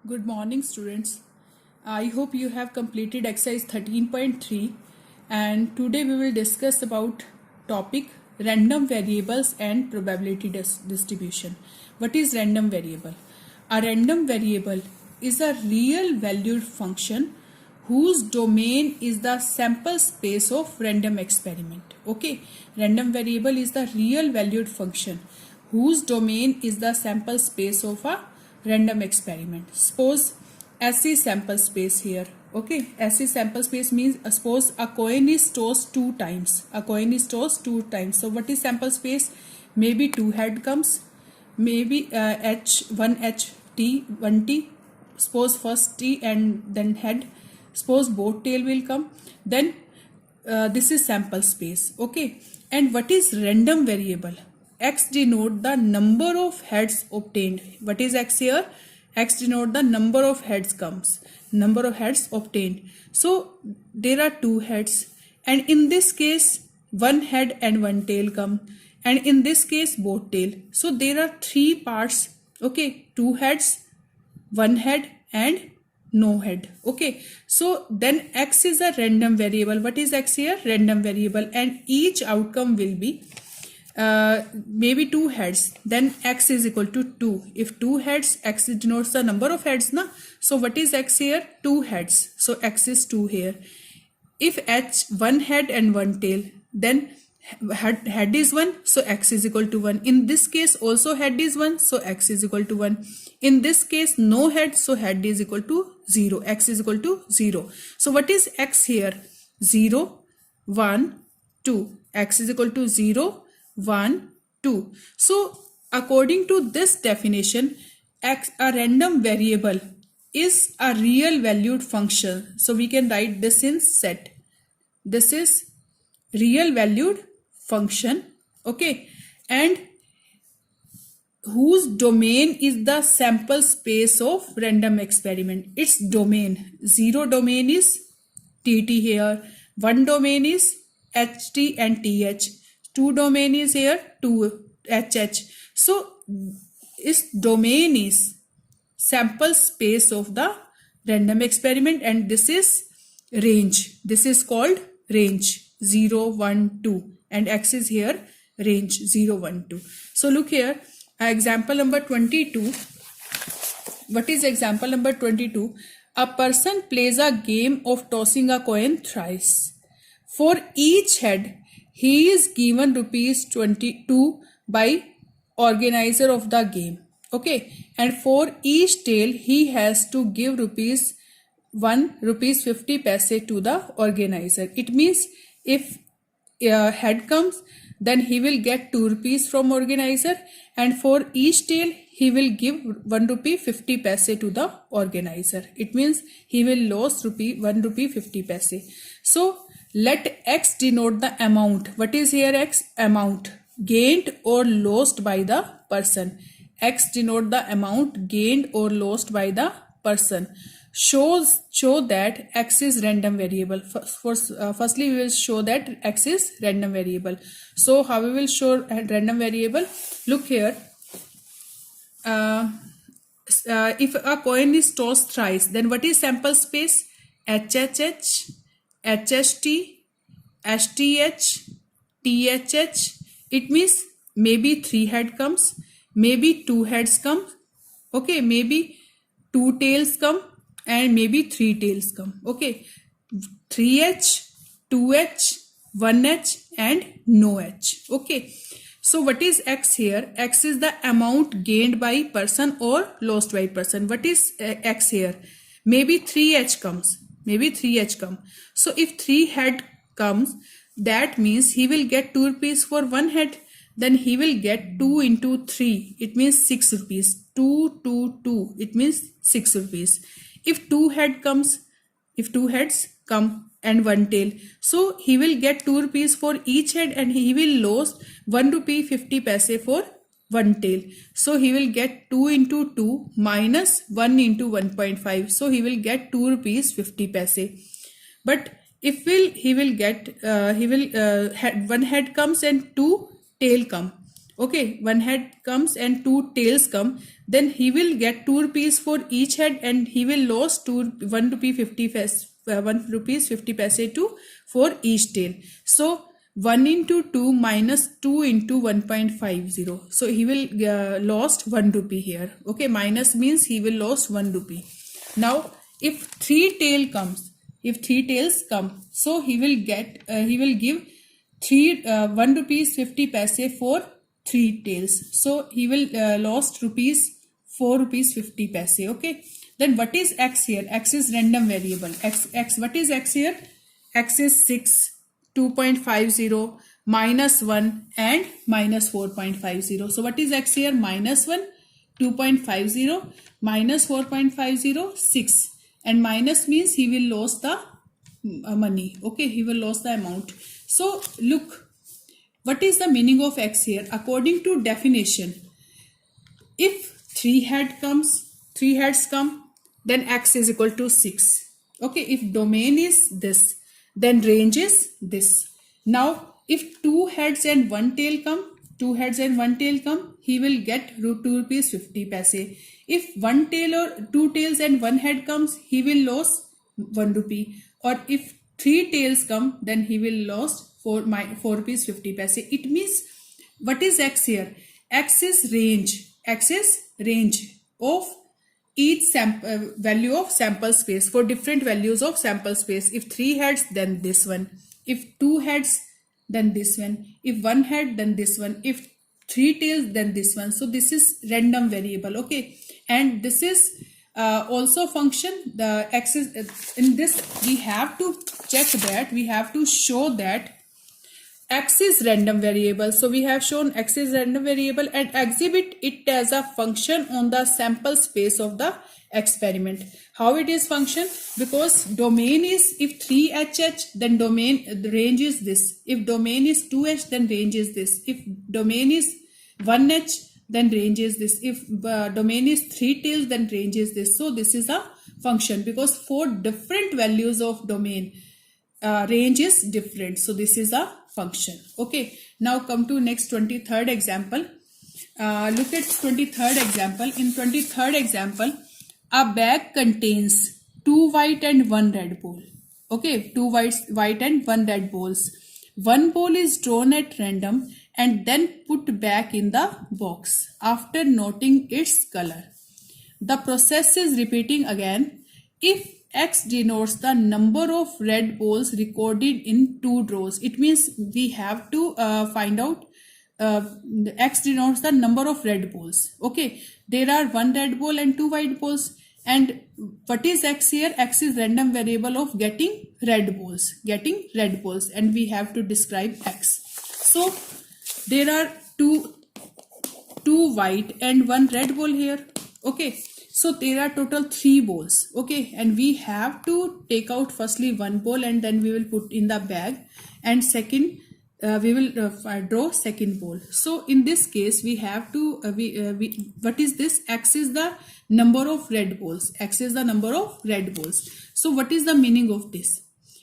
Good morning, students. I hope you have completed exercise 13.3 and today we will discuss about topic random variables and probability distribution. What is random variable? A random variable is a real valued function whose domain is the sample space of random experiment. Okay, random variable is the real valued function whose domain is the sample space of a random experiment. Suppose SC sample space here. Okay, SC sample space means suppose a coin is tossed two times. A coin is tossed two times. So what is sample space? Maybe two head comes, maybe one H T, one T. Suppose first T and then head. Suppose both tail will come. Then this is sample space. Okay, and what is random variable? X denote the number of heads obtained. What is X here? X denote the number of heads obtained. So there are two heads, and in this case one head and one tail come, and in this case both tail. So there are three parts. Okay, two heads, one head and no head. Okay, so then X is a random variable. What is X here? Random variable, and each outcome will be maybe two heads, then X is equal to 2. If two heads, X denotes the number of heads, na? So what is X here? Two heads. So X is 2 here. If H, one head and one tail, then head is 1, so X is equal to 1. In this case also head is 1, so X is equal to 1. In this case no head, so head is equal to 0. X is equal to 0. So what is X here? 0, 1, 2. X is equal to 0, 1, 2. So according to this definition, X, a random variable, is a real valued function. So we can write this in set. This is real valued function. Okay, and whose domain is the sample space of random experiment. Its domain, 0 domain is TT here, 1 domain is HT and TH, 2 domain is here 2 HH. So its domain is sample space of the random experiment, and this is range. This is called range 0, 1, 2, and X is here range 0, 1, 2. So look here, example number 22. What is example number 22? A person plays a game of tossing a coin thrice. For each head, he is given rupees 22 by organizer of the game. Okay, and for each tail he has to give rupees 50 paise to the organizer. It means if head comes, then he will get 2 rupees from organizer, and for each tail he will give 1 rupee 50 paise to the organizer. It means he will lose 1 rupee 50 paise. So let X denote the amount. What is here X? Amount gained or lost by the person. X denote the amount gained or lost by the person. Show that X is random variable. Firstly, we will show that X is random variable. So how we will show random variable? Look here. If a coin is tossed thrice, then what is sample space? HHH, HHT, HTH, THH. It means maybe 3 head comes, maybe 2 heads come, okay, maybe 2 tails come, and maybe 3 tails come. Okay, 3H, 2H, 1H and no H. Okay, so what is X here? X is the amount gained by person or lost by person. What is X here? Maybe 3H comes, maybe 3H come. So if 3 head comes, that means he will get 2 rupees for 1 head. Then he will get 2 into 3. It means 6 rupees. 2, 2, 2. It means 6 rupees. If 2 head comes, if 2 heads come and 1 tail, so he will get 2 rupees for each head, and he will lose 1 rupee 50 paise for 1 tail. So he will get 2 into 2 minus 1 into 1.5. So he will get 2 rupees 50 paise. But if he will get 1 head comes and 2 tail come. Okay, one head comes and two tails come, then he will get 2 rupees for each head, and he will lose 1 rupee 50 paise, 1 rupees 50 paise to for each tail. So 1 into 2 minus 2 into 1.50. So he will lost 1 rupee here. Okay, minus means he will lost 1 rupee. Now if 3 tails come, so he will give 1 rupees 50 paise for 3 tails. So he will lost 4 rupees 50 paise. Okay, then what is x here? X is random variable. X what is x here? X is 6, 2.50, minus 1 and minus 4.50. So what is x here? Minus 1, 2.50, minus 4.50, 6, and minus means he will lose the money. Okay, he will lose the amount. So look, what is the meaning of x here? According to definition, if 3 heads come, then x is equal to 6. Okay, if domain is this, then range is this. Now if 2 heads and 1 tail come, he will get 2 rupees 50 paise. If 1 tail or 2 tails and 1 head comes, he will lose 1 rupee. Or if 3 tails come, then he will lose 4 rupees 50 paise. It means, what is x here? X is range. X is range of each value of sample space for different values of sample space. If 3 heads, then this one. If 2 heads, then this one. If 1 head, then this one. If 3 tails, then this one. So this is random variable. Okay, and this is also function. The x is in this, we have to check that, we have to show that x is random variable. So we have shown x is random variable and exhibit it as a function on the sample space of the experiment. How it is function? Because domain is, if 3HH, then domain, the range is this. If domain is 2H, then range is this. If domain is 1H, then range is this. If domain is 3 tails, then range is this. So this is a function, because for different values of domain, range is different. So this is a function. Okay, now come to next 23rd example. Look at 23rd example. In 23rd example, a bag contains 2 white and 1 red ball. Okay, 2 white and 1 red balls. One ball is drawn at random and then put back in the box after noting its color. The process is repeating again. If X denotes the number of red balls recorded in 2 rows, it means we have to find out X denotes the number of red balls. Okay, there are 1 red ball and 2 white balls. And what is X here? X is random variable of getting red balls, and we have to describe X. So there are two white and 1 red ball here. Okay, so there are total 3 balls. Okay, and we have to take out firstly 1 ball and then we will put in the bag, and second we will draw second ball. So in this case we have to what is this? X is the number of red balls. X is the number of red balls. So what is the meaning of this?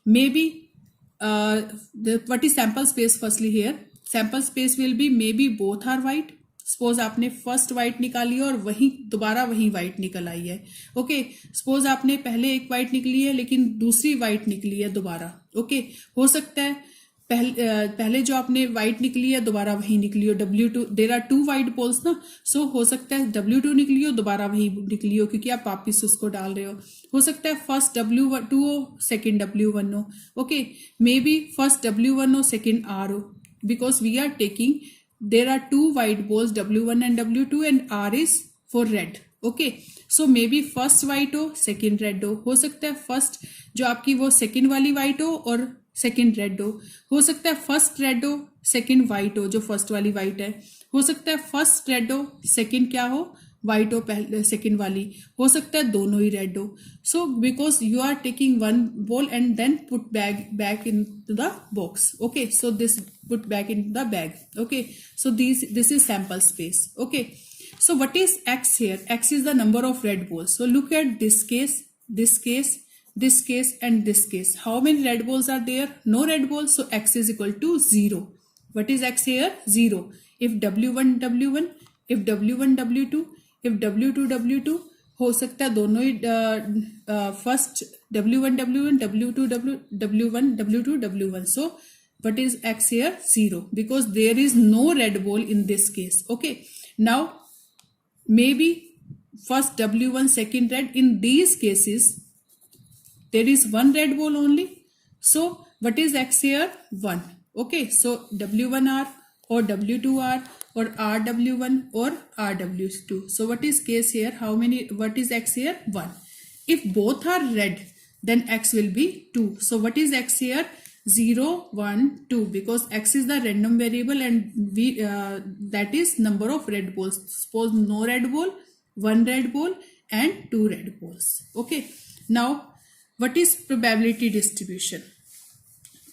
Maybe what is sample space? Firstly here sample space will be maybe both are white. Suppose आपने first white निकाली और वही दोबारा वही white निकल आई है. Okay, suppose आपने पहले एक वाइट निकली है लेकिन दूसरी वाइट निकली है दोबारा. ओके, हो सकता है पहले जो आपने वाइट निकली है दोबारा वही निकली हो. W2, there are 2 white poles ना, सो हो सकता है W2 निकली हो दोबारा वही निकली हो क्योंकि आप वापिस उसको डाल रहे हो सकता है फर्स्ट W2 हो सेकेंड W1 हो. Okay, may be first W1 हो सेकेंड R हो, because we are taking there are 2 white balls W1 and W2 and R is for red. Okay, so maybe first white हो second red हो सकता है first जो आपकी वो second वाली white हो और second red हो सकता है फर्स्ट red हो second white हो जो फर्स्ट वाली white है, हो सकता है फर्स्ट red हो second क्या हो white हो पहले second वाली, हो सकता है दोनों ही red हो. So because you are taking 1 ball and then put back into the box. Okay, so this put back into the bag. Okay, so this is sample space. Okay, so what is X here? X is the number of red balls. So look at this case, this case, this case and this case. How many red balls are there? No red balls, so X is equal to 0. What is X here? 0. if W1 W1, if W1 W2, if W2 W2, हो सकता है दोनों ही first W1 W1, W2 W1 W2 W1. So what is X here? 0, because there is no red ball in this case. Okay, now maybe first W1, second red. In these cases there is one red ball only. So what is X here? 1. Okay, so W1R or W2R or RW1 or RW2. So what is case here? What is X here? 1. If both are red, then X will be 2. So what is X here? 0, 1, 2, because X is the random variable and that is number of red balls. Suppose no red ball, 1 red ball and 2 red balls. Okay, now what is probability distribution?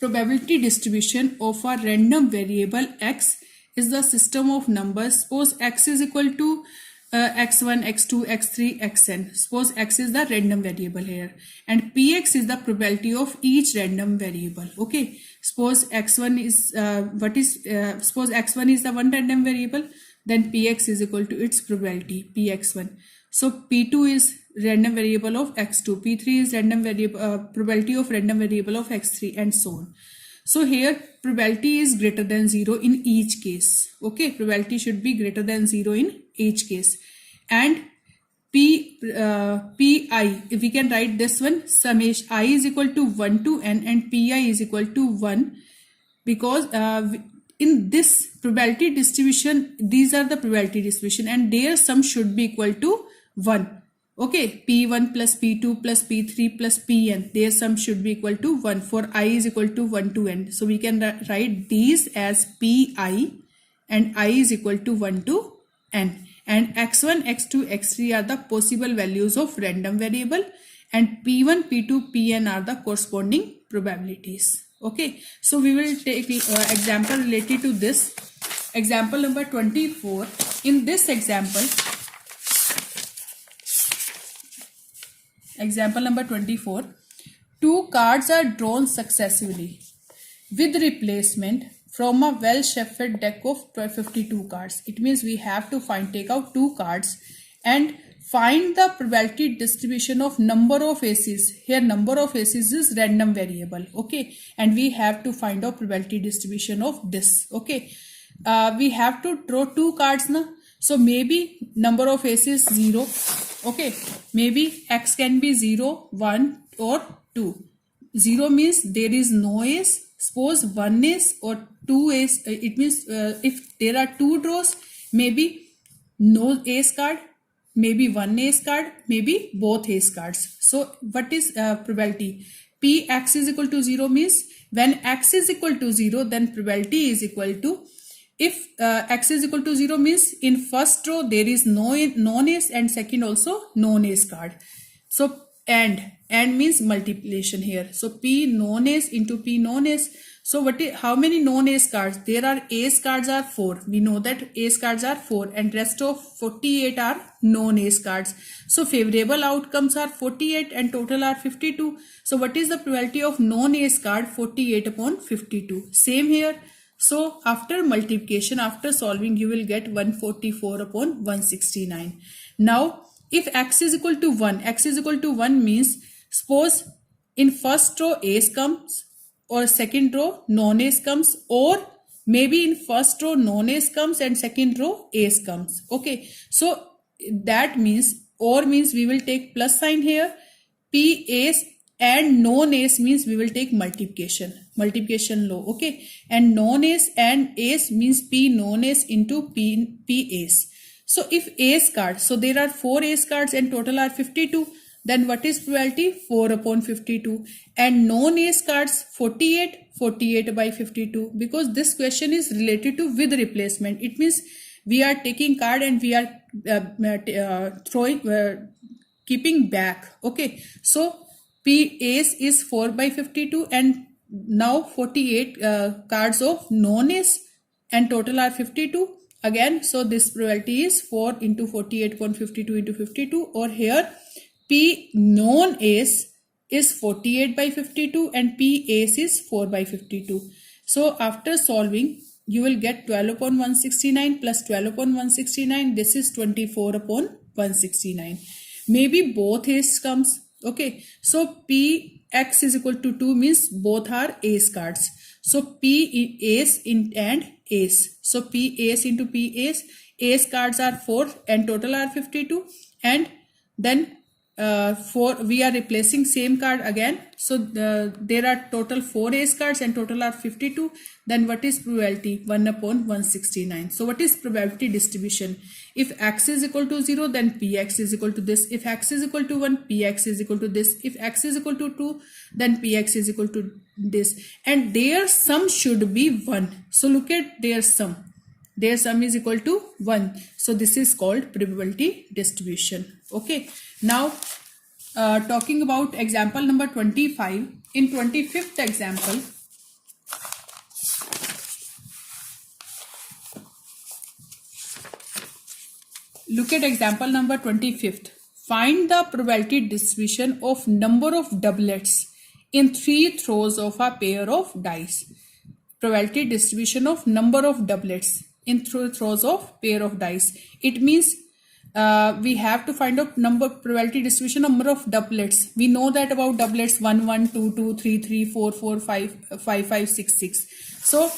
Probability distribution of a random variable X is the system of numbers. Suppose X is equal to x1, x2, x3, xn. Suppose X is the random variable here and Px is the probability of each random variable. Okay, suppose x1 is suppose x1 is the one random variable, then Px is equal to its probability Px1. So P2 is random variable of x2, P3 is random variable probability of random variable of x3 and so on. So here probability is greater than 0 in each case. Okay, probability should be greater than 0 in each case. And Pi, if we can write this one, summation I is equal to 1 to n and Pi is equal to 1, because in this probability distribution, these are the probability distribution and their sum should be equal to 1. Okay, P1 plus P2 plus P3 plus Pn, their sum should be equal to 1 for I is equal to 1 to n. So we can write these as Pi and I is equal to 1 to n. And x1, x2, x3 are the possible values of random variable and P1, P2, Pn are the corresponding probabilities. Okay, so we will take example related to this. Example number 24. In this example number 24, 2 cards are drawn successively with replacement from a well-shuffled deck of 52 cards. It means we have to take out 2 cards and find the probability distribution of number of aces. Here number of aces is random variable. Okay, and we have to find out probability distribution of this. Okay, we have to draw 2 cards now. So maybe number of aces 0. Okay, maybe X can be 0, 1 or 2. 0 means there is no ace. Suppose 1 ace or 2 ace. It means if there are 2 draws, maybe no ace card, maybe 1 ace card, maybe both ace cards. So what is probability? P X is equal to 0 means when X is equal to 0, then probability is equal to, if X is equal to 0 means in first row there is no non-ace and second also non-ace card. So and means multiplication here. So P non-ace into P non-ace. So how many non-ace cards? There are ace cards are 4. We know that ace cards are 4 and rest of 48 are non-ace cards. So favorable outcomes are 48 and total are 52. So what is the probability of non-ace card? 48 upon 52. Same here. So after multiplication, after solving, you will get 144 upon 169. Now if X is equal to 1, X is equal to 1 means suppose in first row ace comes or second row non-ace comes, or maybe in first row non-ace comes and second row ace comes. Okay, so that means, or means we will take plus sign here. P ace and non-ace means we will take multiplication law. Okay, and non-ace and ace means P non-ace into P ace. So if ace card, so there are 4 ace cards and total are 52, then what is probability? 4 upon 52. And non-ace cards 48 by 52, because this question is related to with replacement. It means we are taking card and we are keeping back. Okay, so P ace is 4 by 52 and now 48 cards of non-ace and total are 52. Again, so this probability is 4 into 48 upon 52 into 52, or here P non-ace is 48 by 52 and P ace is 4 by 52. So after solving, you will get 12 upon 169 plus 12 upon 169. This is 24 upon 169. Maybe both ace comes. Okay, so Px is equal to 2 means both are ace cards. So P ace in and ace. So P ace into P ace. Ace cards are 4 and total are 52. And then 4 we are replacing same card again. So there are total 4 ace cards and total are 52. Then what is probability? 1 upon 169. So what is probability distribution? If x is equal to 0, then px is equal to this. If x is equal to 1, px is equal to this. If x is equal to 2, then px is equal to this. And their sum should be 1. So look at their sum. Their sum is equal to 1. So this is called probability distribution. Okay. Now talking about example number 25. In 25th example, look at example number 25th. Find the probability distribution of number of doublets in 3 throws of a pair of dice. Probability distribution of number of doublets in throws of pair of dice. It means we have to find out probability distribution number of doublets. We know that about doublets 1 1 2 2 3 3 4 4 5 5 5 6 6. So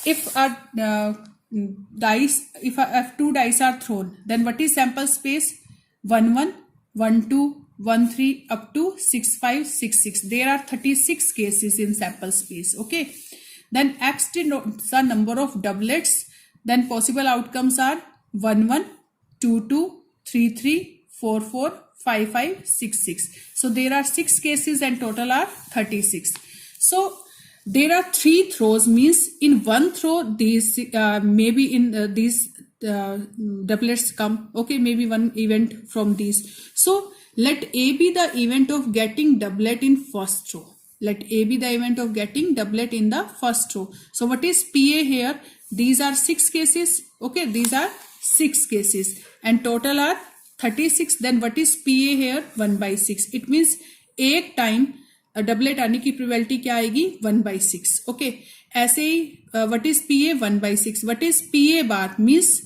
if a if 2 dice are thrown, then what is sample space? 1 1 1 2 1 3 up to 6 5 6 6. There are 36 cases in sample space. Okay. Then x denotes the number of doublets. Then possible outcomes are 1 1 2 2 3 3 4 4 5 5 6 6. So there are 6 cases and total are 36. So there are 3 throws, means in one throw these maybe in these doublets come. Okay, maybe one event from these. So let A be the event of getting doublet in first throw. Let A be the event of getting doublet in the first row. So what is PA here? These are 6 cases. Okay, these are 6 cases and total are 36. Then what is PA here? 1 by 6. It means एक time doublet आने की probability क्या आएगी? 1 by 6. Okay, ऐसे ही what is PA? 1 by 6. What is PA bar? Means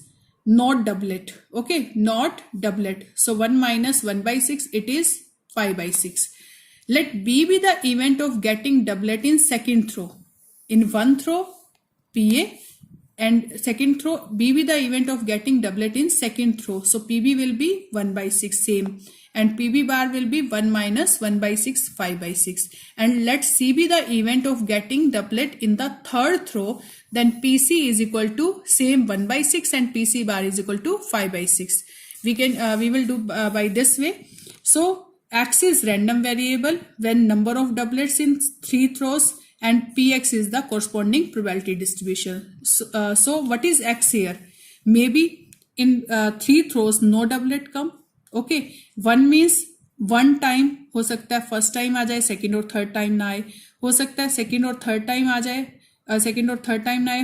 not doublet. Okay, not doublet. So 1 minus 1 by 6, it is 5 by 6. Let B be the event of getting doublet in second throw. In one throw, PA, and second throw, B be the event of getting doublet in second throw. So PB will be 1 by 6, same. And PB bar will be 1 minus 1 by 6, 5 by 6. And let C be the event of getting doublet in the third throw. Then PC is equal to same 1 by 6 and PC bar is equal to 5 by 6. We will do by this way. So X is random variable when number of doublets in 3 throws, and Px is the corresponding probability distribution. So what is X here? Maybe in 3 throws no doublet come. Okay, 1 means one time हो सकता है first time आ जाए, second और third time ना आए. हो सकता है सेकेंड और थर्ड टाइम आ जाए, सेकेंड और थर्ड टाइम ना आए,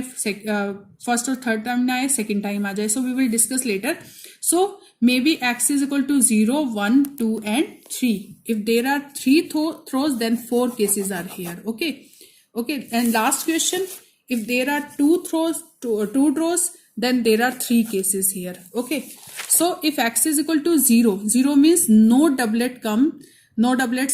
फर्स्ट और थर्ड टाइम ना आए, सेकेंड टाइम आ जाए. So we will discuss later. So maybe x is equal to 0, 1, 2 and 3. If there are 3 throws, then 4 cases are here. Okay. Okay. And last question, if there are 2 draws, then there are 3 cases here. Okay. So if x is equal to 0, 0 means no doublets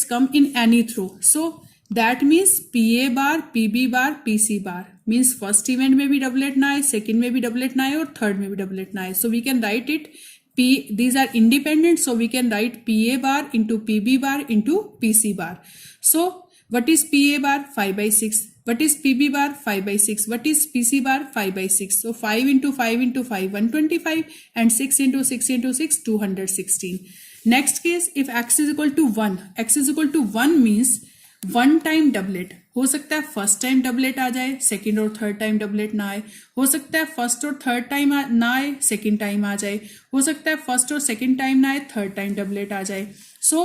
come in any throw. So that means PA bar, PB bar, PC bar. Means first event में भी doublet ना आए, second में भी doublet ना आए और third में भी doublet ना आए. So we can write it these are independent, so we can write PA bar into PB bar into PC bar. So what is PA bar? 5 by 6. What is PB bar? 5 by 6. What is PC bar? 5 by 6. So 5 into 5 into 5, 125, and 6 into 6 into 6, 216. Next case, if x is equal to 1, x is equal to 1 means one time doublet. हो सकता है first time doublet आ जाए, second और third time doublet ना आए. हो सकता है फर्स्ट और थर्ड टाइम ना आए, सेकंड टाइम आ जाए. हो सकता है फर्स्ट और सेकंड टाइम ना आए, थर्ड टाइम डबलेट आ जाए. So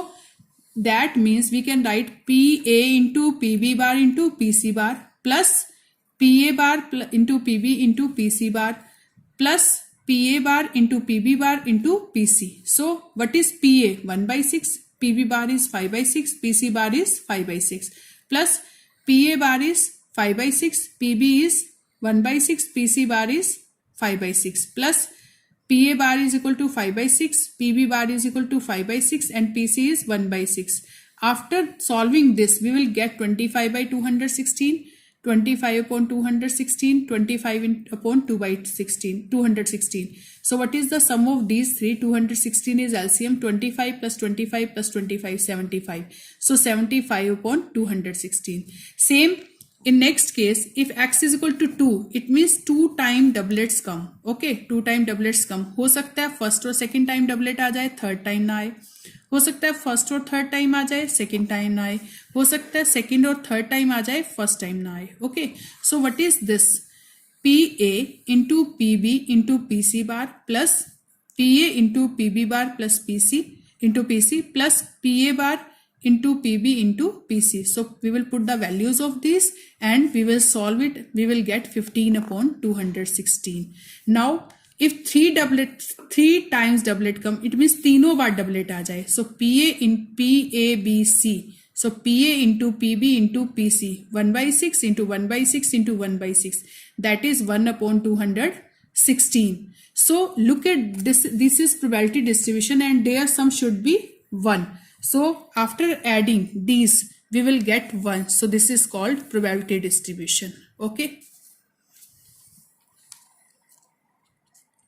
that means we can write P A into P B bar into P C bar plus P A bar into P B into P C bar plus P A bar into P B bar into P C. So what is P A? 1 by 6. PB bar is 5 by 6, PC bar is 5 by 6, plus PA bar is 5 by 6, PB is 1 by 6, PC bar is 5 by 6 plus PA bar is equal to 5 by 6, PB bar is equal to 5 by 6 and PC is 1 by 6. After solving this, we will get 25 by 216, 25 upon 216, 25 upon 2 by 16, 216. So what is the sum of these three? 216 is LCM, 25 plus 25 plus 25, 75. So 75 upon 216. Same in next case, if x is equal to 2, it means 2 time doublets come. Okay, 2 time doublets come. हो सकता है first और second time doublet आ जाए, third time ना आए. हो सकता है फर्स्ट और थर्ड टाइम आ जाए, सेकेंड टाइम ना आए. हो सकता है सेकेंड और थर्ड टाइम आ जाए, फर्स्ट टाइम ना आए. Okay, so what is this? PA into PB into PC bar plus PA into PB bar plus PC into PC plus PA bar into PB into PC. So we will put the values of these and we will solve it. We will get 15 upon 216. Now if 3 times doublet come, it means तीनों बार doublet आ जाए. So PA in PABC. So PA into PB into PC. 1 by 6 into 1 by 6 into 1 by 6. That is 1 upon 216. So look at this. This is probability distribution and their sum should be 1. So after adding these, we will get 1. So this is called probability distribution. Okay.